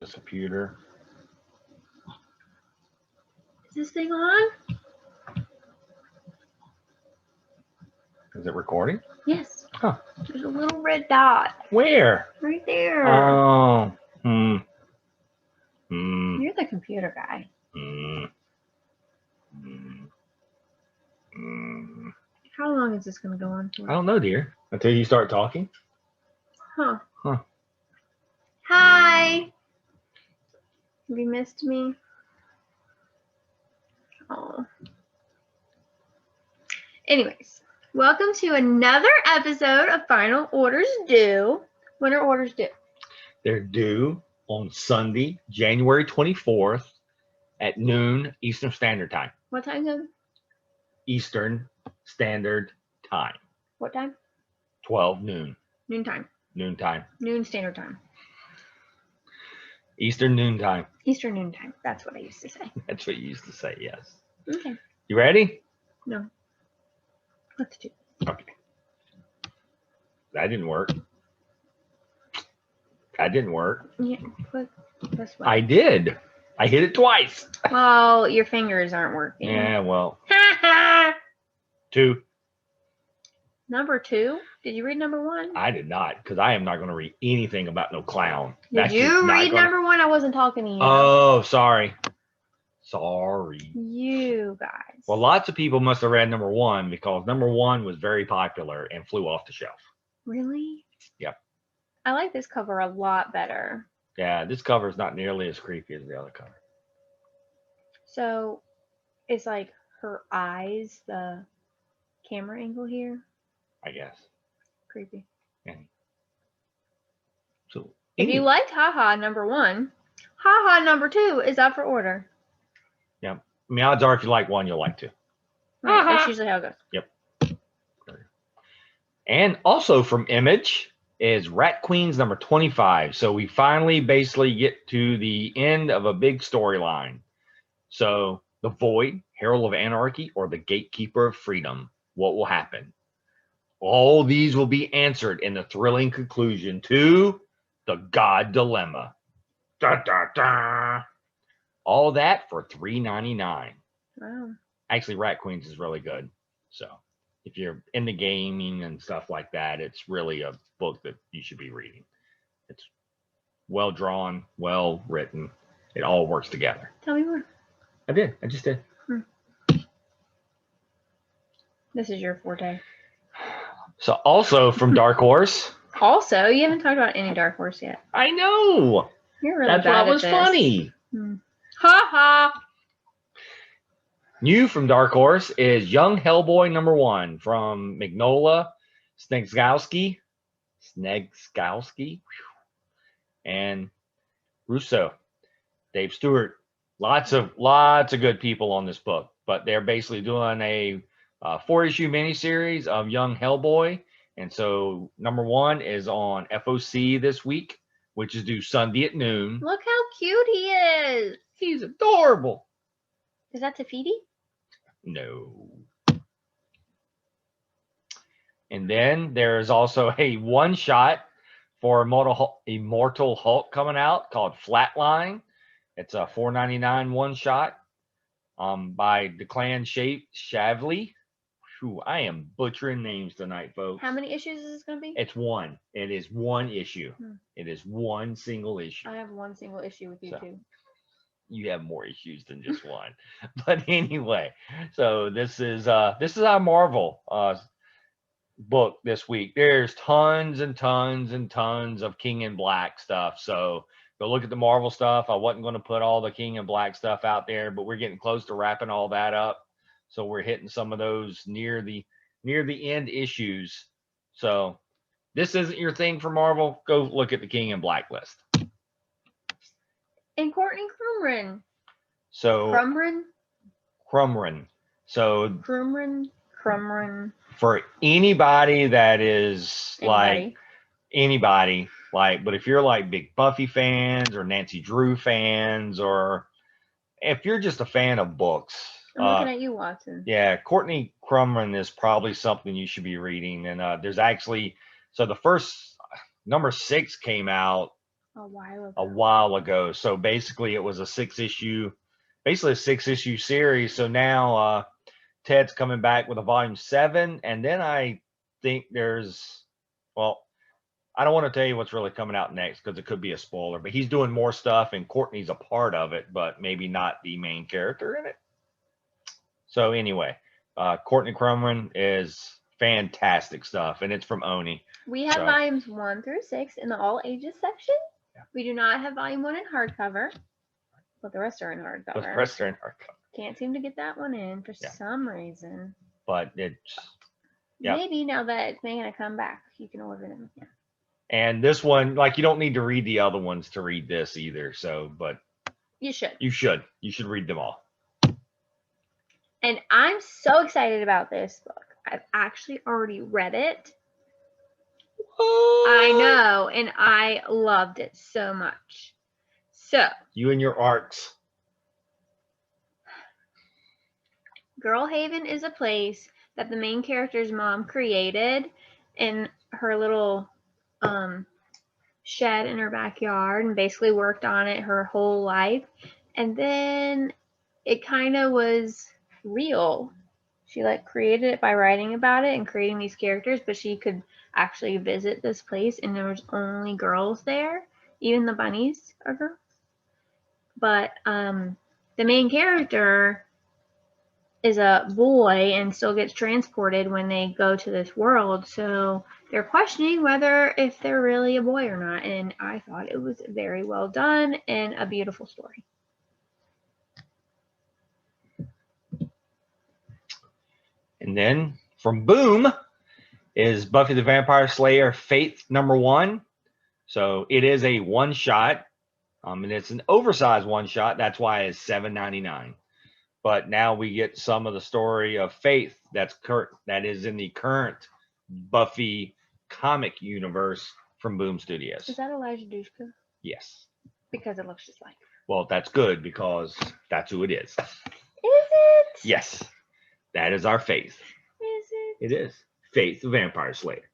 this computer. Is this thing on? Is it recording? Yes. Huh. There's a little red dot Where? right there. Oh. You're the computer guy. How long is this going to go on for? I don't know, dear. Until you start talking. Huh. Huh. Hi. Have you missed me? Oh. Anyways, welcome to another episode of Final Orders Due. When are orders due? They're due on Sunday, January 24th at noon Eastern Standard Time. What time zone? Eastern Standard Time. What time? 12 noon. Noontime. Noontime. Noon Standard Time. Eastern noontime. Eastern noontime. That's what I used to say. That's what you used to say, yes. Okay. You ready? No. Let's do. Okay. That didn't work. That didn't work. Yeah. Put this way. I did. I hit it twice. Well, your fingers aren't working. Yeah, well. 2. Number 2? Did you read number 1? I did not, because I am not going to read anything about no clown. Did you read number 1? I wasn't talking to you. Oh, sorry. Sorry. You guys. Well, lots of people must have read number 1 because number 1 was very popular and flew off the shelf. Really? Yep. I like this cover a lot better. Yeah, this cover is not nearly as creepy as the other cover. So, it's like her eyes, the camera angle here. I guess. Creepy. Yeah. So, If you liked Haha number 1, Haha number 2 is up for order. Yeah. I mean, odds are if you like 1, you'll like 2. Right, that's usually how it goes. Yep. And also from Image is Rat Queens number 25. So we finally basically get to the end of a big storyline. So the Void, Herald of Anarchy, or the Gatekeeper of Freedom. What will happen? All these will be answered in the thrilling conclusion to the God Dilemma. Da, da, da. All that for $3.99. Wow. Actually, Rat Queens is really good. So if you're into gaming and stuff like that, it's really a book that you should be reading. It's well drawn, well written. It all works together. Tell me more. I did. I just did. This is your forte. So also from Dark Horse. Also, you haven't talked about any Dark Horse yet. I know. You're really That's bad what was at this. funny. Ha ha. New from Dark Horse is Young Hellboy number 1 from Mignola Snegskowski, and Russo. Dave Stewart. Lots of good people on this book, but they're basically doing a 4-issue miniseries of Young Hellboy. And so number 1 is on FOC this week, which is due Sunday at noon. Look how cute he is. He's adorable. Is that Tafiti? No. And then there's also a one-shot for Immortal Hulk coming out called Flatline. It's a $4.99 one-shot by Declan Shavley. Whew, I am butchering names tonight, folks. How many issues is this going to be? It's 1. It is 1 issue. It is 1 single issue. I have 1 single issue with you too. You have more issues than just 1. But anyway, so this is our Marvel book this week. There's tons and tons and tons of King in Black stuff. So go look at the Marvel stuff. I wasn't going to put all the King in Black stuff out there, but we're getting close to wrapping all that up. So we're hitting some of those near the end issues. So this isn't your thing for Marvel. Go look at the King in Black list. And Courtney Crumrin. So Crumrin. So Crumrin. For anybody that is like anybody, like, but if you're like big Buffy fans or Nancy Drew fans, or if you're just a fan of books, I'm looking at you, Watson. Yeah, Courtney Crumrin is probably something you should be reading. And there's actually, so the first number 6 came out A while a ago. while ago. So basically, it was a 6-issue, basically a 6-issue series. So now Ted's coming back with a volume 7, and then I think there's, well, I don't want to tell you what's really coming out next because it could be a spoiler, but he's doing more stuff and Courtney's a part of it, but maybe not the main character in it. So anyway, Courtney Crumrin is fantastic stuff, and it's from Oni. We have So- volumes 1 through 6 in the all ages section. Yeah. We do not have volume 1 in hardcover, but the rest are in The hardcover. rest are in hardcover. Can't seem to get that one in for Yeah. some reason. But it's, yeah. Maybe now that it's making a comeback, you can order them. Yeah. and this one, like, you don't need to read the other ones to read this either. So, but You should. you should read them all. And I'm so excited about this book. I've actually already read it. I know, and I loved it so much. So, You and your arcs. Girl Haven is a place that the main character's mom created in her little shed in her backyard and basically worked on it her whole life. And then it kind of was real. She like created it by writing about it and creating these characters, but she could actually visit this place and there was only girls there. Even the bunnies are girls. But the main character is a boy and still gets transported when they go to this world. So they're questioning whether if they're really a boy or not. And I thought it was very well done and a beautiful story. And then from Boom is Buffy the Vampire Slayer Faith #1. So it is a one-shot, and it's an oversized one-shot. That's why it's $7.99. But now we get some of the story of Faith that is in the current Buffy comic universe from Boom Studios. Is that Elijah Dushku? Yes. Because it looks just like her. Well, that's good because that's who it is. Is it? Yes. That is our Faith. Is it? It is. Faith the Vampire Slayer.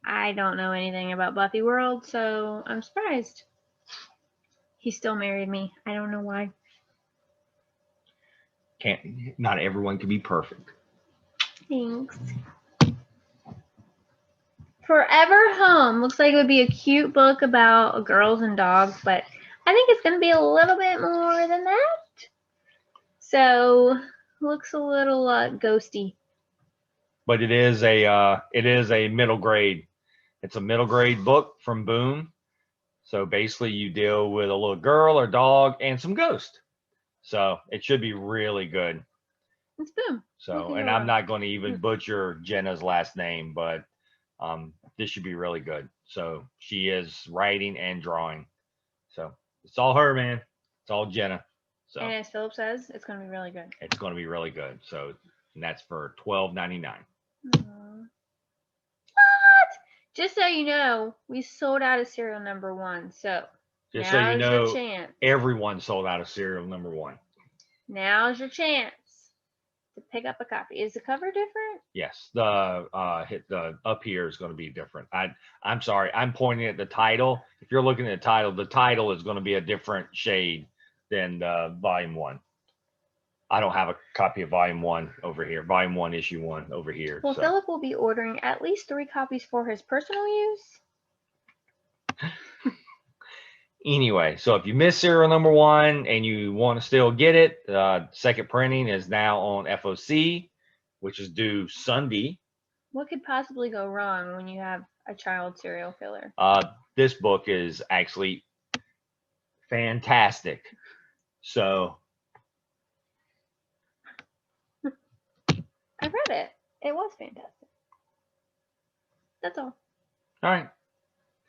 I don't know anything about Buffy World, so I'm surprised. He still married me. I don't know why. Not everyone can be perfect. Thanks. Forever Home looks like it would be a cute book about girls and dogs, but I think it's going to be a little bit more than that. So looks a little ghosty. But it is a middle grade. It's a middle grade book from Boom. So basically you deal with a little girl or dog and some ghost. So it should be really good. It's Boom. So, and I'm not going to even butcher Jenna's last name, but this should be really good. So she is writing and drawing. So it's all her, man. It's all Jenna. So And as Philip says, it's going to be really good. it's going to be really good. So, and that's for $12.99. What? Just so you know, we sold out of serial #1. So Just so you now's know, your chance. everyone sold out of serial #1. Now's your chance to pick up a copy. Is the cover different? Yes, the up here is going to be different. I'm sorry, I'm pointing at the title. If you're looking at the title is going to be a different shade than the volume 1. I don't have a copy of volume 1 over here. Volume 1, issue 1 over here. Well, so. Philip will be ordering at least 3 copies for his personal use. Anyway, so if you missed serial #1 and you want to still get it, second printing is now on FOC, which is due Sunday. What could possibly go wrong when you have a child serial killer? This book is actually fantastic. So I read it. It was fantastic. That's all. all right,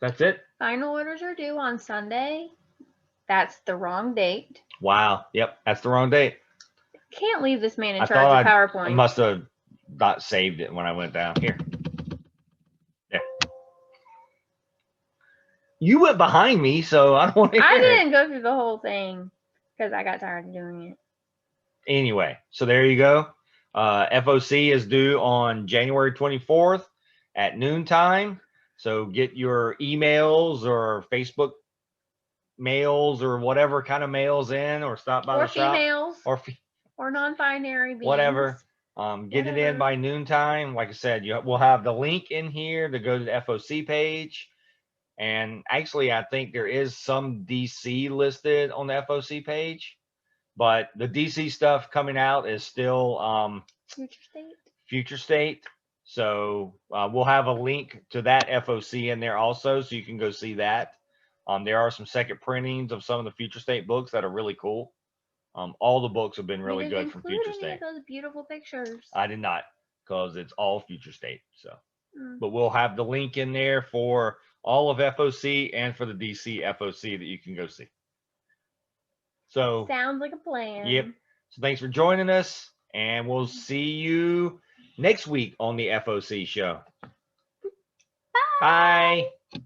that's it. Final orders are due on Sunday. That's the wrong date. Wow. Yep, that's the wrong date. Can't leave this man in I charge thought of I PowerPoint. must have not saved it when I went down here. Yeah. You went behind me, so I don't want to hear I it. didn't go through the whole thing because I got tired of doing it. Anyway, so there you go. FOC is due on January 24th at noontime. So get your emails or Facebook males or whatever kind of males in, or stop by Or the shop, females. or Or non-binary beings. whatever. Get it in Whatever. by noontime. Like I said, we'll have the link in here to go to the FOC page. And actually, I think there is some DC listed on the FOC page, but the DC stuff coming out is still Future state. future state. So we'll have a link to that FOC in there also, so you can go see that. There are some second printings of some of the future state books that are really cool. All the books have been really good from future Any state. of those beautiful pictures. I did not, because it's all future state. So, Mm. but we'll have the link in there for all of FOC and for the DC FOC that you can go see. So sounds like a plan. Yep. So thanks for joining us, and we'll see you next week on the FOC show. Bye. Bye.